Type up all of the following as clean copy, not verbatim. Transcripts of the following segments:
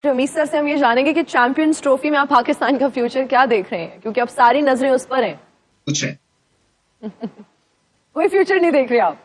Ramiz sir से हम ये जानेंगे कि चैंपियंस ट्रॉफी में आप पाकिस्तान का फ्यूचर क्या देख रहे हैं, क्योंकि अब सारी नजरें उस पर हैं। कुछ है कोई फ्यूचर नहीं देख रहे आप?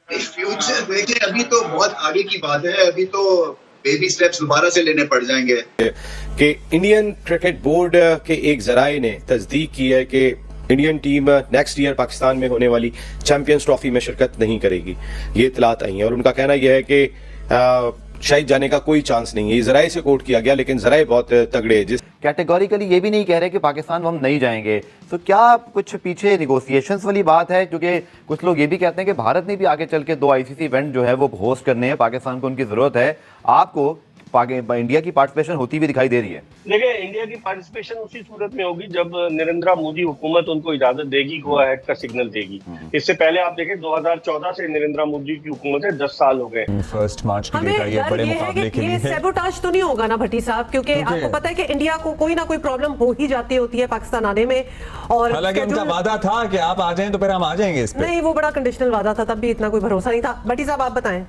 फ्यूचर देखिए, अभी तो बहुत आगे की बात है। अभी तो बेबी स्टेप्स दोबारा से लेने पड़ जाएंगे। कि इंडियन क्रिकेट बोर्ड के एक जराये ने तस्दीक की है कि Indian team next year Pakistan में होने वाली चैंपियंस ट्रॉफी में शिरकत नहीं करेगी। ये इतलात आई हैं और उनका कहना यह है कि शायद जाने का कोई चांस नहीं है। ये जराये से कोट किया गया, लेकिन जराये बहुत तगड़े हैं। जिस कैटेगोरिकली ये भी नहीं कह रहे कि पाकिस्तान हम नहीं जाएंगे, तो क्या कुछ पीछे निगोशिएशंस वाली बात है? क्योंकि कुछ लोग ये भी कहते हैं कि भारत ने भी आगे चल के 2 आईसीसी इवेंट जो है वो होस्ट करने हैं, पाकिस्तान को उनकी जरूरत है। आपको इंडिया की पार्टिसिपेशन होती हुई दिखाई दे रही है? देखिए, इंडिया की पार्टिसिपेशन उसी सूरत में होगी जब नरेंद्र मोदी हुकूमत उनको इजाजत देगी, गो अहेड का सिग्नल देगी। इससे पहले आप देखें 2014 से नरेंद्र मोदी की हुकूमत है, 10 साल हो गए। 1 मार्च की डेट आई है बड़े मुकाबले के लिए। ये सैबोटाज तो नहीं होगा ना भट्टी साहब? क्योंकि आपको पता है कि इंडिया को कोई ना कोई प्रॉब्लम हो ही जाती होती है पाकिस्तान आने में। और हालांकि उनका वादा था कि आप आ जाएं तो फिर हम आ जाएंगे इस पे। नहीं, वो बड़ा कंडीशनल वादा था, तब भी इतना कोई भरोसा नहीं था। भट्टी साहब आप बताएं।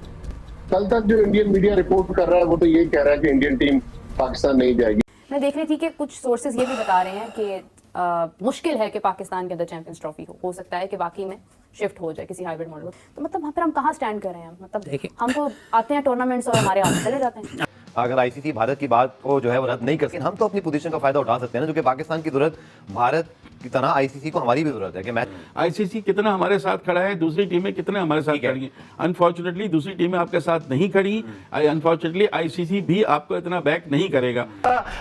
कल तक जो इंडियन मीडिया रिपोर्ट कर रहा है वो तो ये कह रहा है कि इंडियन टीम पाकिस्तान नहीं जाएगी। मैं देख रही थी कि कुछ सोर्सेज ये भी बता रहे हैं कि मुश्किल है कि पाकिस्तान के अंदर चैंपियंस ट्रॉफी हो सकता है कि वाकई में शिफ्ट हो जाए किसी हाइब्रिड मॉडल। तो मतलब वहाँ पर हम कहाँ स्टैंड कर रहे हैं? मतलब हम तो आते हैं टूर्नामेंट्स और हमारे हाथ चले जाते हैं। अगर आईसीसी भारत की बात को जो है वो रद्द नहीं कर सकते, हम तो अपनी पोजीशन का फायदा उठा सकते हैं ना, जो कि पाकिस्तान की जरूरत भारत की तरह आईसीसी को हमारी भी जरूरत है कि मैच आईसीसी कितना हमारे साथ खड़ा है, दूसरी टीमें कितने हमारे साथ खड़ी हैं। अनफॉर्चुनेटली दूसरी टीमें आपके साथ नहीं खड़ी। अनफॉर्चुनेटली आईसीसी भी आपको इतना बैक नहीं करेगा।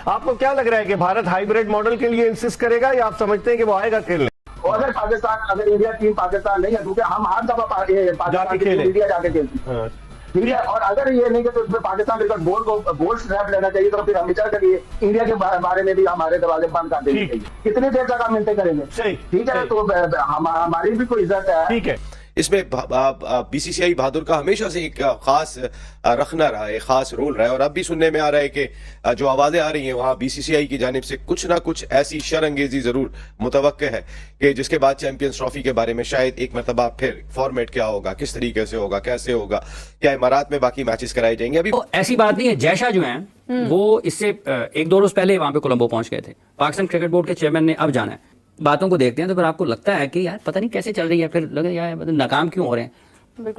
आपको क्या लग रहा है कि भारत हाइब्रिड मॉडल के लिए इंसिस्ट करेगा, या आप समझते हैं कि वो आएगा खेलने? और अगर इंडिया टीम पाकिस्तान नहीं है, क्योंकि हम हर दफा पाकिस्तान की इंडिया जाके खेलती है, ठीक है। और अगर ये नहीं कि तो उसमें पाकिस्तान क्रिकेट बोर्ड को गोल्ड स्टैम्प लेना चाहिए, तो फिर हम विचार करिए इंडिया के बारे में भी हमारे दरवाजे बंद कर देने चाहिए। कितनी देर तक हम मिलते करेंगे? ठीक है, तो हमारी भी कोई इज्जत है। ठीक है। इसमें बीसीसीआई बहादुर का हमेशा से एक खास रखना रहा है, खास रोल रहा है। और अब भी सुनने में आ रहा है कि जो आवाजें आ रही हैं वहां बीसीसीआई की जानिब से कुछ ना कुछ ऐसी शरअंगेजी जरूर मुतवक्के है कि जिसके बाद चैंपियंस ट्रॉफी के बारे में शायद एक मरतबा फिर फॉर्मेट क्या होगा, किस तरीके से होगा, कैसे होगा, क्या इमारात में बाकी मैचेस कराए जाएंगे। अभी तो ऐसी बात नहीं है। जयशाह जो है वो इससे 1-2 रोज पहले वहां पे कोलंबो पहुंच गए थे। पाकिस्तान क्रिकेट बोर्ड के चेयरमैन ने अब जाना है। बातों को देखते हैं तो फिर आपको लगता है कि यार पता नहीं कैसे चल रही है, फिर लगे यार मतलब नाकाम क्यों हो रहे हैं।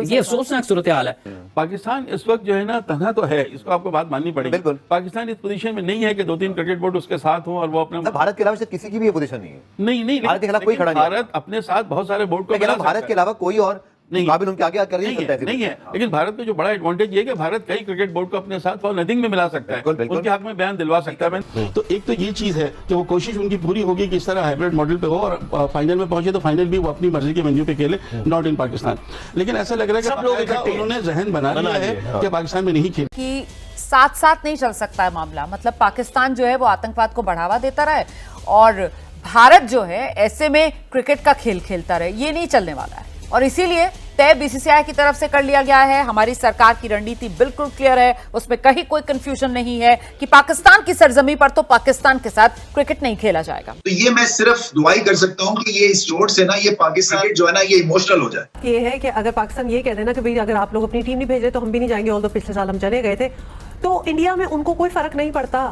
ये अफसोसनाक सूरत हाल है। पाकिस्तान इस वक्त जो है ना तन्हा तो है, इसको आपको बात माननी पड़ेगी। बिल्कुल। पाकिस्तान इस पोजीशन में नहीं है कि 2-3 क्रिकेट बोर्ड उसके साथ हो और वो अपने भारत के अलावा शायद किसी की भी ये पोजीशन नहीं है। नहीं भारत के खिलाफ कोई खड़ा नहीं है। भारत अपने साथ बहुत सारे बोर्ड को भारत के अलावा कोई और काबिल उनके आगे कर नहीं है। लेकिन भारत में जो बड़ा एडवांटेज ये कि भारत कई क्रिकेट बोर्ड को अपने साथ फॉर नथिंग में मिला सकता है, उनके हक में बयान दिलवा सकता है। तो एक तो ये चीज है कि वो कोशिश उनकी पूरी होगी कि इस तरह हाइब्रिड मॉडल पे हो और फाइनल में पहुंचे तो फाइनल भी वो अपनी मर्जी के वेन्यू पे खेले, नॉट इन पाकिस्तान। लेकिन ऐसा लग रहा है कि उन्होंने जहन बना लिया है कि पाकिस्तान में नहीं खेले। साथ साथ नहीं चल सकता है मामला। मतलब पाकिस्तान जो है वो आतंकवाद को बढ़ावा देता रहे और भारत जो है ऐसे में क्रिकेट का खेल खेलता रहे, ये नहीं चलने वाला है। और इसीलिए तय बीसीसीआई की तरफ से कर लिया गया है। हमारी सरकार की रणनीति बिल्कुल क्लियर है, उसमें कहीं कोई कंफ्यूजन नहीं है कि पाकिस्तान की सरजमी पर तो पाकिस्तान के साथ क्रिकेट नहीं खेला जाएगा। तो ये मैं सिर्फ दुआई कर सकता हूँ कि ये इस चोट से ना ये पाकिस्तान जो है ना ये इमोशनल हो जाए। ये है कि अगर पाकिस्तान ये कह देना कि भाई अगर आप लोग अपनी टीम नहीं भेज रहे तो हम भी नहीं जाएंगे, और तो पिछले साल हम चले गए थे, तो इंडिया में उनको कोई फर्क नहीं पड़ता।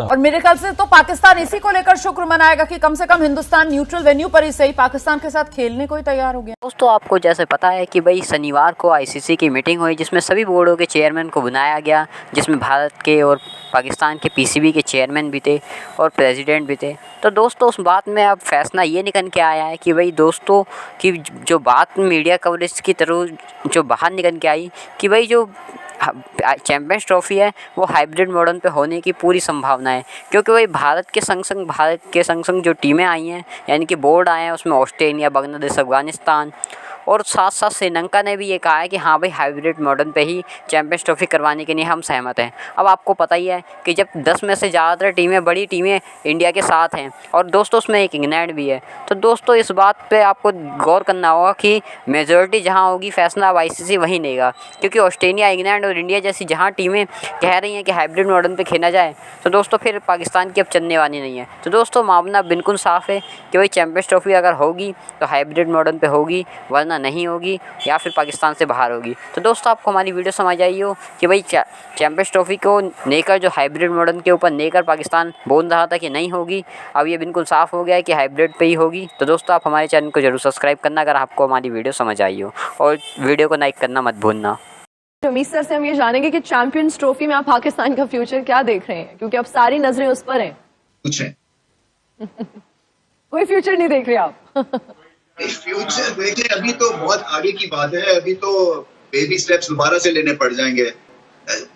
और मेरे ख्याल से तो पाकिस्तान इसी को लेकर शुक्र मनाएगा कि कम से कम हिंदुस्तान न्यूट्रल वेन्यू पर ही सही पाकिस्तान के साथ खेलने को ही तैयार हो गया। दोस्तों, आपको जैसे पता है कि भाई शनिवार को आईसीसी की मीटिंग हुई जिसमें सभी बोर्डों के चेयरमैन को बुलाया गया, जिसमें भारत के और पाकिस्तान के पीसीबी के चेयरमैन भी थे और प्रेसिडेंट भी थे। तो दोस्तों उस बात में अब फैसला ये निकल के आया है कि भाई दोस्तों की जो बात मीडिया कवरेज की तरह जो बाहर निकल के आई कि भाई जो चैंपियंस ट्रॉफी है वो हाइब्रिड मॉडल पे होने की पूरी संभावना है। क्योंकि भाई भारत के संग संग जो टीमें आई हैं यानी कि बोर्ड आए हैं उसमें ऑस्ट्रेलिया, बांग्लादेश, अफगानिस्तान और साथ साथ श्रीलंका ने भी ये कहा है कि हाँ भाई हाइब्रिड मॉडल पे ही चैंपियंस ट्रॉफी करवाने के लिए हम सहमत हैं। अब आपको पता ही है कि जब 10 में से ज़्यादातर टीमें बड़ी टीमें इंडिया के साथ हैं और दोस्तों उसमें एक इंग्लैंड भी है, तो दोस्तों इस बात पे आपको गौर करना होगा कि मेजॉरिटी जहाँ होगी फैसला अब आईसीसी वहीं लेगा। क्योंकि ऑस्ट्रेलिया, इंग्लैंड और इंडिया जैसी जहाँ टीमें कह रही हैं कि हाइब्रिड मॉडल पर खेला जाए, तो दोस्तों फिर पाकिस्तान की अब चलने वाली नहीं है। तो दोस्तों मामला बिल्कुल साफ़ है कि भाई चैंपियंस ट्रॉफी अगर होगी तो हाइब्रिड मॉडल पर होगी, वरना तेलंगाना नहीं होगी या फिर पाकिस्तान से बाहर होगी। तो दोस्तों आपको हमारी वीडियो समझ आई हो कि भाई चैंपियंस ट्रॉफी को लेकर जो हाइब्रिड मॉडल के ऊपर लेकर पाकिस्तान बोल रहा था कि नहीं होगी, अब ये बिल्कुल साफ़ हो गया है कि हाइब्रिड पे ही होगी। तो दोस्तों आप हमारे चैनल को जरूर सब्सक्राइब करना अगर आपको हमारी वीडियो समझ आई हो, और वीडियो को लाइक करना मत भूलना। रमीज सर से हम ये जानेंगे कि चैंपियंस ट्रॉफी में आप पाकिस्तान का फ्यूचर क्या देख रहे हैं, क्योंकि अब सारी नजरें उस पर हैं। कुछ है कोई फ्यूचर नहीं देख रहे आप? फ्यूचर देखिए, अभी तो बहुत आगे की बात है, अभी तो बेबी स्टेप्स दोबारा से लेने पड़ जाएंगे।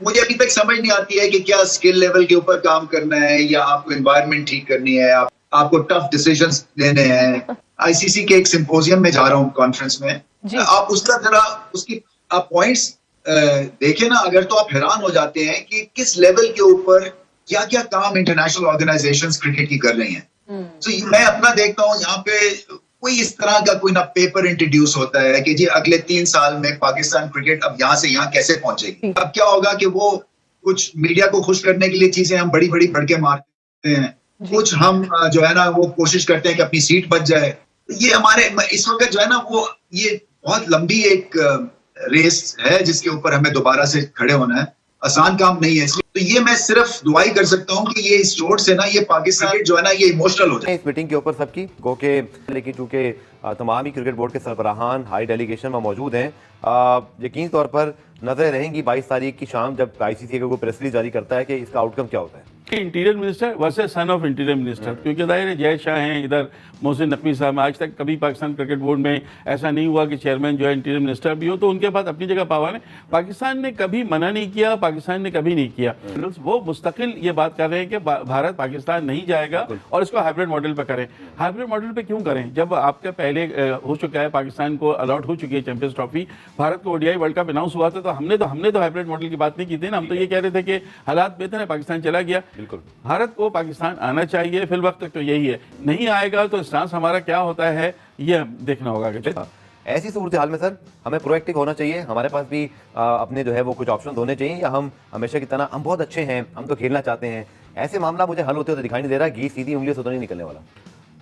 मुझे अभी तक समझ नहीं आती है कि क्या स्किल लेवल के ऊपर काम करना है या आपको एनवायरनमेंट ठीक करनी है, आपको टफ डिसीजंस लेने हैं। आईसीसी के एक सिंपोजियम में जा रहा हूँ, कॉन्फ्रेंस में, आप उसका जरा उसकी आप पॉइंट्स देखें ना, अगर तो आप हैरान हो जाते हैं कि किस लेवल के ऊपर क्या क्या काम इंटरनेशनल ऑर्गेनाइजेशंस क्रिकेट की कर रही हैं। तो मैं अपना देखता हूँ यहाँ पे कोई इस तरह का कोई ना पेपर इंट्रोड्यूस होता है कि जी अगले 3 साल में पाकिस्तान क्रिकेट अब यहाँ से यहाँ कैसे पहुंचेगी। अब क्या होगा कि वो कुछ मीडिया को खुश करने के लिए चीजें हम बड़ी बड़ी बढ़ के मारते हैं, कुछ हम जो है ना वो कोशिश करते हैं कि अपनी सीट बच जाए। ये हमारे इस वक्त जो है ना वो ये बहुत लंबी एक रेस है जिसके ऊपर हमें दोबारा से खड़े होना है, आसान काम नहीं है। इसलिए तो ये मैं सिर्फ दुआ ही कर सकता हूँ कि ये इस चोट से ना ये पाकिस्तान जो है ना ये इमोशनल हो जाए। इस मीटिंग के ऊपर सबकी गो के, लेकिन चूंकि तमाम ही क्रिकेट बोर्ड के सरबराहान हाई डेलीगेशन में मौजूद हैं, यकीन तौर पर नजरें रहेंगी 22 तारीख की शाम जब आईसीसी को प्रेस रिलीज जारी करता है कि इसका आउटकम क्या होता है। Interior minister versus son of interior minister, क्योंकि जाहिर है जय शाह हैं, इधर मोहसिन नकवी साहब। आज तक कभी पाकिस्तान क्रिकेट बोर्ड में ऐसा नहीं हुआ कि चेयरमैन जो है इंटीरियर मिनिस्टर भी हो, तो उनके पास अपनी जगह पावर है। पाकिस्तान ने कभी मना नहीं किया, पाकिस्तान ने कभी नहीं किया। वो मुस्तकिल ये बात कर रहे हैं कि भारत पाकिस्तान नहीं जाएगा और इसको हाइब्रिड मॉडल पर करें। हाइब्रिड मॉडल पर क्यों करें जब आपका पहले हो चुका है, पाकिस्तान को अलॉट हो चुकी है चैंपियंस ट्रॉफी, भारत को ओडीआई वर्ल्ड कप अनाउंस हुआ था, तो हमने तो हाइब्रिड मॉडल की बात नहीं की थी ना। हम तो ये कह रहे थे कि हालात बेहतर है, पाकिस्तान चला गया। बिल्कुल भारत को पाकिस्तान आना चाहिए, फिल वक्त तक तो यही है। नहीं आएगा तो स्टांस हमारा क्या होता है ये देखना होगा। ऐसी सूरत हाल में सर हमें प्रोएक्टिव होना चाहिए, हमारे पास भी अपने जो है वो कुछ ऑप्शन होने चाहिए, या हम हमेशा की तरह हम बहुत अच्छे हैं, हम तो खेलना चाहते हैं, ऐसे मामला मुझे हल होते हुए दिखाई नहीं दे रहा। घी सीधी उंगलियों से तो नहीं निकलने वाला।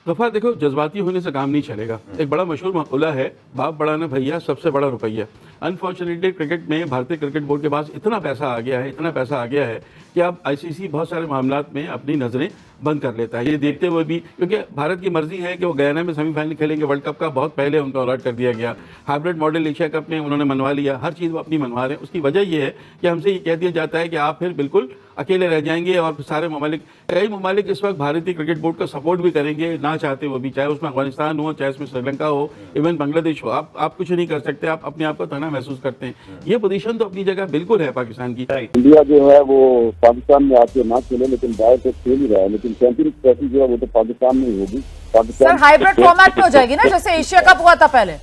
दफा देखो, जज्बाती होने से काम नहीं चलेगा। एक बड़ा मशहूर मकूला है, बाप बड़ा ना भैया, सबसे बड़ा रुपया। अनफॉर्चुनेटली क्रिकेट में भारतीय क्रिकेट बोर्ड के पास इतना पैसा आ गया है कि अब आईसीसी बहुत सारे मामलात में अपनी नज़रें बंद कर लेता है। ये देखते हुए भी, क्योंकि भारत की मर्जी है कि वो गयाना में सेमीफाइनल खेलेंगे, वर्ल्ड कप का बहुत पहले उनको अलॉट कर दिया गया। हाइब्रिड मॉडल एशिया कप में उन्होंने मनवा लिया, हर चीज़ वो अपनी मनवा रहे हैं। उसकी वजह यह है कि हमसे ये कह दिया जाता है कि आप फिर बिल्कुल अकेले रह जाएंगे, और सारे ममालिक, कई ममालिक इस वक्त भारतीय क्रिकेट बोर्ड का सपोर्ट भी करेंगे ना चाहते वो भी, चाहे उसमें अफगानिस्तान हो, चाहे उसमें श्रीलंका हो, इवन बांग्लादेश हो। आप कुछ नहीं कर सकते, आप अपने आप को तना महसूस करते हैं। ये पोजीशन तो अपनी जगह बिल्कुल है पाकिस्तान की। इंडिया जो है वो पाकिस्तान में आके ना खेले, लेकिन बाहर तो खेल ही रहा है, लेकिन चैंपियंस ट्रॉफी जो है वो तो पाकिस्तान में ही होगी। सर हाइब्रिड फॉर्मेट में हो जाएगी ना, जैसे एशिया कप हुआ था पहले,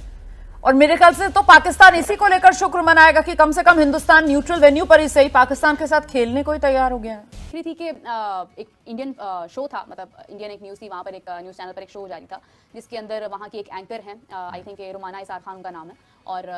और मेरे ख्याल से तो पाकिस्तान इसी को लेकर शुक्र मनाएगा कि कम से कम हिंदुस्तान न्यूट्रल वेन्यू पर ही सही पाकिस्तान के साथ खेलने को ही तैयार हो गया है। थी कि एक इंडियन शो था, मतलब इंडियन एक न्यूज़ थी, वहाँ पर एक न्यूज़ चैनल पर एक शो जारी था जिसके अंदर वहाँ की एक एंकर हैं, आई थिंक रुमाना इसार खान उनका नाम है, और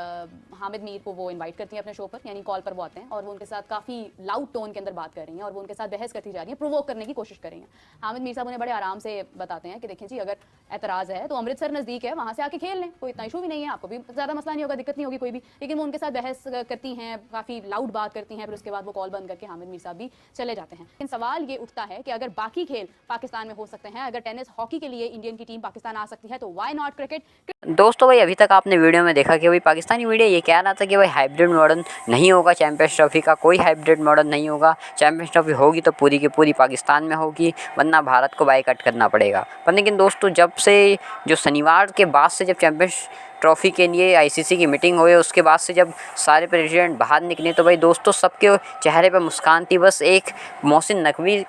हामिद मीर को वो इनवाइट करती हैं अपने शो पर, यानी कॉल पर वो आते हैं और वो उनके साथ काफ़ी लाउड टोन के अंदर बात कर रही हैं और वो उनके साथ बहस करती जा रही हैं, प्रोवोक करने की कोशिश कर रही हैं। हामिद मीर साहब उन्हें बड़े आराम से बताते हैं कि देखिए जी, अगर एतराज़ है तो अमृतसर नज़दीक है, वहाँ से आके खेल लें, कोई इतना इशू भी नहीं है, आपको भी ज़्यादा मसला नहीं होगा, दिक्कत नहीं होगी कोई भी। लेकिन वो उनके साथ बहस करती हैं, काफ़ी लाउड बात करती हैं, फिर उसके बाद वो कॉल बंद करके हामिद मीर साहब भी चले जाते हैं। लेकिन सवाल ये उठता है कि अगर बाकी खेल पाकिस्तान में हो सकते हैं, अगर टेनिस, हॉकी के लिए इंडियन की टीम पाकिस्तान आ सकती है, तो व्हाई नॉट क्रिकेट। दोस्तों भाई अभी तक आपने वीडियो में देखा कि भाई पाकिस्तानी मीडिया ये कह रहा था कि भाई हाइब्रिड मॉडल नहीं होगा, चैंपियंस ट्रॉफी का कोई हाइब्रिड मॉडल नहीं होगा, चैंपियंस ट्रॉफी होगी तो पूरी की पूरी पाकिस्तान में होगी, वरना भारत को बायकॉट करना पड़ेगा। पर लेकिन दोस्तों जब से जो शनिवार के बाद से जब चैंपियंस ट्रॉफी के लिए आईसीसी की मीटिंग हुई, उसके बाद से जब सारे प्रेसिडेंट बाहर निकले, तो भाई दोस्तों सबके चेहरे पर मुस्कान थी, बस एक मोहसिन नकवी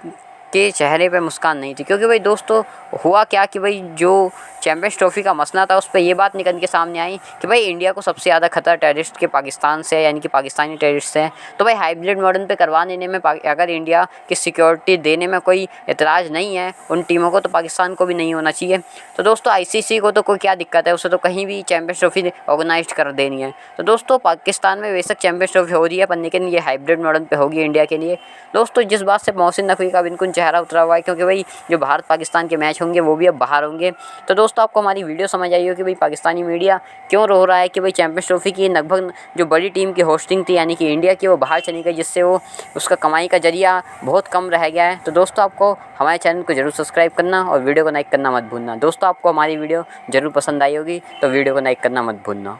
के चेहरे पे मुस्कान नहीं थी। क्योंकि भाई दोस्तों हुआ क्या कि भाई जो चैंपियंस ट्रॉफी का मसला था उस पर ये बात निकल के सामने आई कि भाई इंडिया को सबसे ज़्यादा खतरा टेररिस्ट के पाकिस्तान से, यानी कि पाकिस्तानी टेररिस्ट से है। तो भाई हाइब्रिड मॉडल पे करवा देने में अगर इंडिया की सिक्योरिटी देने में कोई एतराज़ नहीं है उन टीमों को, तो पाकिस्तान को भी नहीं होना चाहिए। तो दोस्तों आईसीसी को तो कोई क्या दिक्कत है, उसे तो कहीं भी चैंपियंस ट्रॉफी ऑर्गेनाइज कर देनी है। तो दोस्तों पाकिस्तान में बेशक चैंपियंस ट्रॉफी हो रही है, पर लेकिन ये हाइब्रिड मॉडल पर होगी इंडिया के लिए। दोस्तों जिस बात से मोहसिन नकवी का बिल्कुल चेहरा उतरा हुआ है, क्योंकि भाई जो भारत पाकिस्तान के मैच होंगे वो भी अब बाहर होंगे। तो दोस्तों आपको हमारी वीडियो समझ आई हो कि भाई पाकिस्तानी मीडिया क्यों रो रहा है कि भाई चैंपियंस ट्रॉफी की लगभग जो बड़ी टीम की होस्टिंग थी यानी कि इंडिया की, वो बाहर चली गई, जिससे वो उसका कमाई का जरिया बहुत कम रह गया है। तो दोस्तों आपको हमारे चैनल को जरूर सब्सक्राइब करना और वीडियो को लाइक करना मत भूलना। दोस्तों आपको हमारी वीडियो जरूर पसंद आई होगी तो वीडियो को लाइक करना मत भूलना।